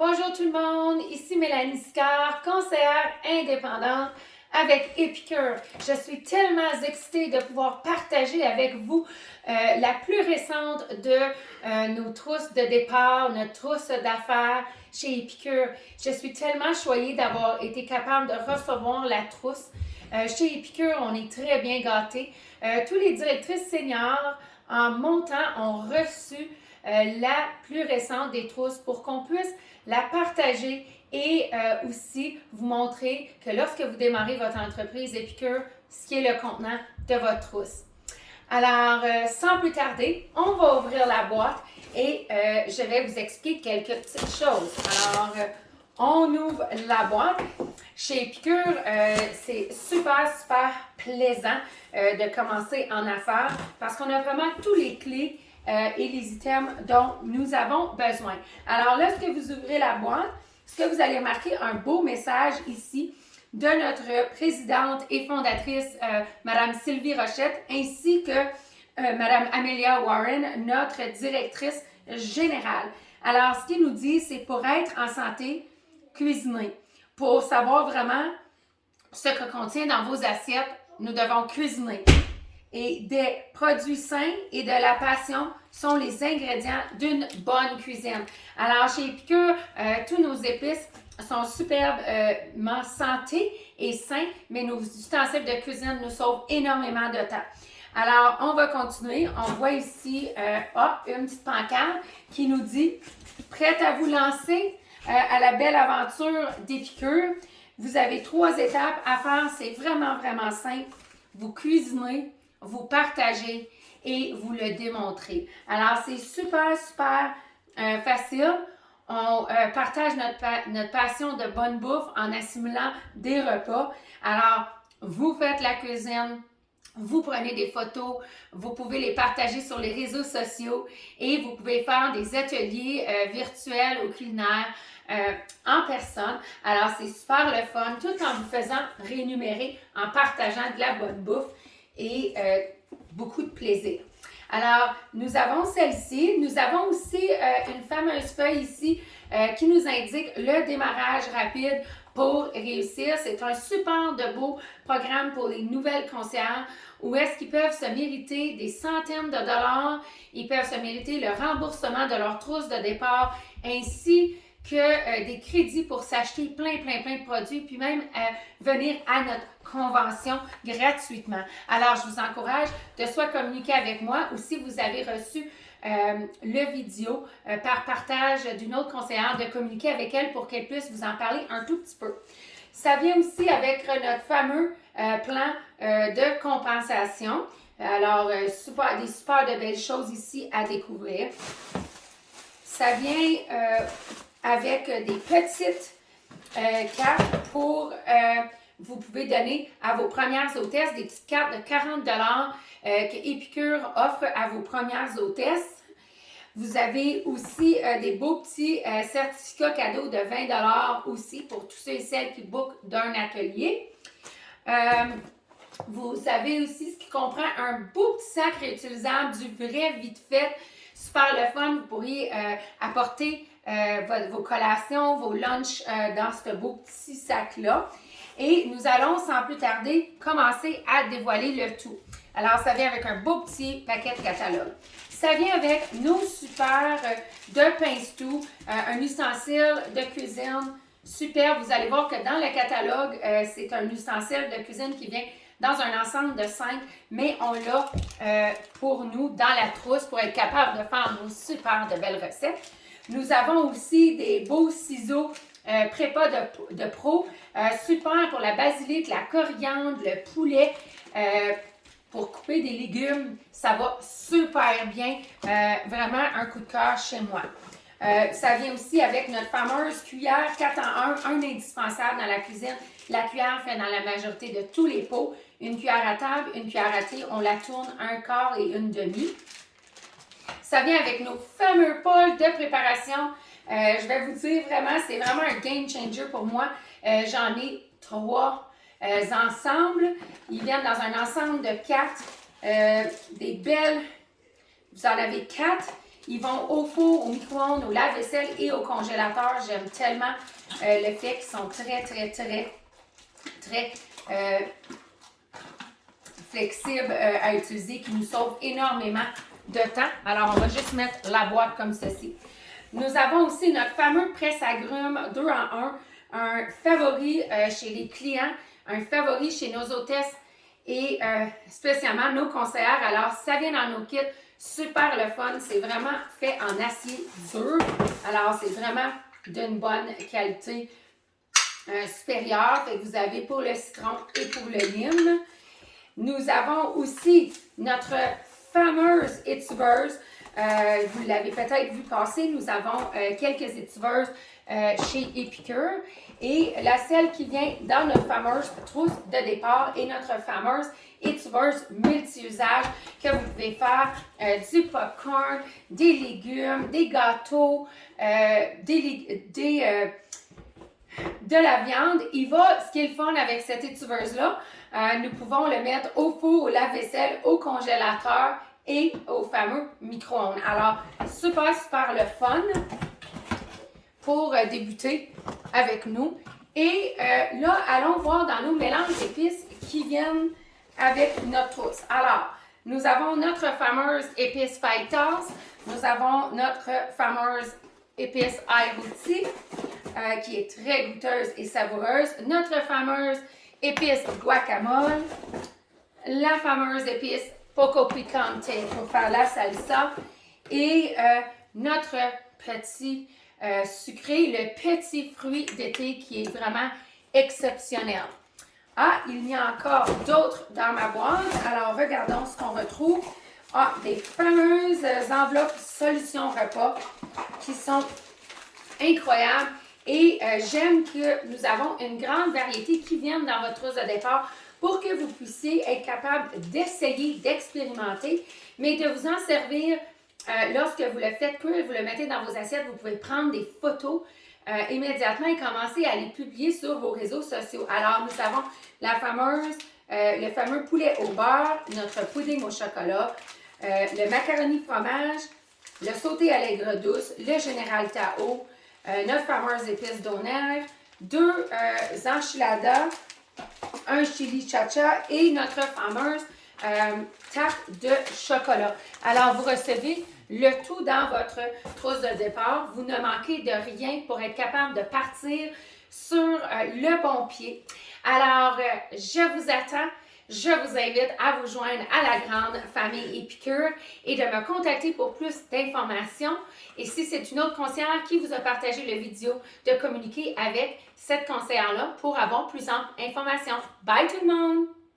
Bonjour tout le monde, ici Mélanie Sicard, conseillère indépendante avec Épicure. Je suis tellement excitée de pouvoir partager avec vous la plus récente de nos trousses de départ, notre trousse d'affaires chez Épicure. Je suis tellement choyée d'avoir été capable de recevoir la trousse. Chez Épicure, on est très bien gâtés. Tous les directrices seniors en montant ont reçu la plus récente des trousses pour qu'on puisse la partager et aussi vous montrer que lorsque vous démarrez votre entreprise Épicure, ce qui est le contenant de votre trousse. Alors, sans plus tarder, on va ouvrir la boîte et je vais vous expliquer quelques petites choses. Alors, on ouvre la boîte. Chez Épicure, c'est super plaisant de commencer en affaires parce qu'on a vraiment tous les clés et les items dont nous avons besoin. Alors, lorsque vous ouvrez la boîte, ce que vous allez remarquer, un beau message ici de notre présidente et fondatrice, Mme Sylvie Rochette, ainsi que Mme Amelia Warren, notre directrice générale. Alors, ce qu'il nous dit, c'est pour être en santé, cuisiner. Pour savoir vraiment ce que contient dans vos assiettes, nous devons cuisiner. Et des produits sains et de la passion sont les ingrédients d'une bonne cuisine. Alors, chez Épicure, tous nos épices sont superbement santé et sains, mais nos ustensiles de cuisine nous sauvent énormément de temps. Alors, on va continuer. On voit ici une petite pancarte qui nous dit « Prête à vous lancer à la belle aventure d'Épicure. Vous avez 3 étapes à faire. C'est vraiment, vraiment simple. Vous cuisinez, vous partagez et vous le démontrez. Alors, c'est super facile. On partage notre passion de bonne bouffe en assimilant des repas. Alors, vous faites la cuisine, vous prenez des photos, vous pouvez les partager sur les réseaux sociaux et vous pouvez faire des ateliers virtuels ou culinaires en personne. Alors, c'est super le fun, tout en vous faisant rémunérer, en partageant de la bonne bouffe et beaucoup de plaisir. Alors, nous avons celle-ci. Nous avons aussi une fameuse feuille ici qui nous indique le démarrage rapide pour réussir. C'est un super de beau programme pour les nouvelles conseillères où est-ce qu'ils peuvent se mériter des centaines de dollars. Ils peuvent se mériter le remboursement de leur trousse de départ ainsi que des crédits pour s'acheter plein de produits, puis même venir à notre convention gratuitement. Alors, je vous encourage de soit communiquer avec moi ou si vous avez reçu le vidéo par partage d'une autre conseillère, de communiquer avec elle pour qu'elle puisse vous en parler un tout petit peu. Ça vient aussi avec notre fameux plan de compensation. Alors, des super de belles choses ici à découvrir. Ça vient avec des petites cartes pour vous pouvez donner à vos premières hôtesses, des petites cartes de 40 que Épicure offre à vos premières hôtesses. Vous avez aussi des beaux petits certificats cadeaux de 20 aussi pour tous ceux et celles qui bookent d'un atelier. Vous avez aussi ce qui comprend un beau petit sac réutilisable du vrai vite fait. Super le fun, vous pourriez apporter vos collations, vos lunchs dans ce beau petit sac-là. Et nous allons sans plus tarder commencer à dévoiler le tout. Alors, ça vient avec un beau petit paquet de catalogue. Ça vient avec nos super de pince-tout, un ustensile de cuisine super. Vous allez voir que dans le catalogue, c'est un ustensile de cuisine qui vient dans un ensemble de 5, mais on l'a pour nous dans la trousse pour être capable de faire nos super de belles recettes. Nous avons aussi des beaux ciseaux prépa de pro, super pour la basilic, la coriandre, le poulet, pour couper des légumes. Ça va super bien, vraiment un coup de cœur chez moi. Ça vient aussi avec notre fameuse cuillère 4 en 1, un indispensable dans la cuisine. La cuillère fait dans la majorité de tous les pots. Une cuillère à table, une cuillère à thé, on la tourne un quart et une demi. Ça vient avec nos fameux pots de préparation. Je vais vous dire vraiment, c'est vraiment un game changer pour moi. J'en ai 3 ensemble. Ils viennent dans un ensemble de 4. Des belles, vous en avez 4. Ils vont au four, au micro-ondes, au lave-vaisselle et au congélateur. J'aime tellement le fait qu'ils sont très flexibles à utiliser, qui nous sauvent énormément de temps. Alors, on va juste mettre la boîte comme ceci. Nous avons aussi notre fameux presse-agrumes 2 en 1, un favori chez les clients, un favori chez nos hôtesses et spécialement nos conseillères. Alors, ça vient dans nos kits, super le fun. C'est vraiment fait en acier dur. Alors, c'est vraiment d'une bonne qualité supérieure. Fait que vous avez pour le citron et pour le lime. Nous avons aussi notre fameuse étuveuse. Vous l'avez peut-être vu passer, nous avons quelques étuveuses chez Epicure. Et la celle qui vient dans notre fameuse trousse de départ est notre fameuse étuveuse multi-usage que vous pouvez faire du popcorn, des légumes, des gâteaux, de la viande. Ce qui est le fun avec cette étuveuse-là, nous pouvons le mettre au four, au lave-vaisselle, au congélateur et au fameux micro-ondes. Alors, super le fun pour débuter avec nous. Et là, allons voir dans nos mélanges d'épices qui viennent avec notre trousse. Alors, nous avons notre fameuse épice Faitas, nous avons notre fameuse épice Agouti, qui est très goûteuse et savoureuse, notre fameuse épice guacamole, la fameuse épice Poco Picante pour faire la salsa et notre petit sucré, le petit fruit d'été qui est vraiment exceptionnel. Ah, il y a encore d'autres dans ma boîte. Alors, regardons ce qu'on retrouve. Ah, des fameuses enveloppes solutions repas qui sont incroyables. Et j'aime que nous avons une grande variété qui viennent dans votre trousse de départ pour que vous puissiez être capable d'essayer, d'expérimenter, mais de vous en servir lorsque vous le faites cuire, vous le mettez dans vos assiettes, vous pouvez prendre des photos immédiatement et commencer à les publier sur vos réseaux sociaux. Alors, nous avons le fameux poulet au beurre, notre pudding au chocolat, le macaroni fromage, le sauté à l'aigre douce, le général Tao, notre fameuse épice d'honneur, 2 enchiladas, un chili chacha et notre fameuse tarte de chocolat. Alors, vous recevez le tout dans votre trousse de départ. Vous ne manquez de rien pour être capable de partir sur le bon pied. Alors, je vous attends. Je vous invite à vous joindre à la grande famille Epicure et de me contacter pour plus d'informations. Et si c'est une autre conseillère qui vous a partagé la vidéo, de communiquer avec cette conseillère-là pour avoir plus d'informations. Bye tout le monde!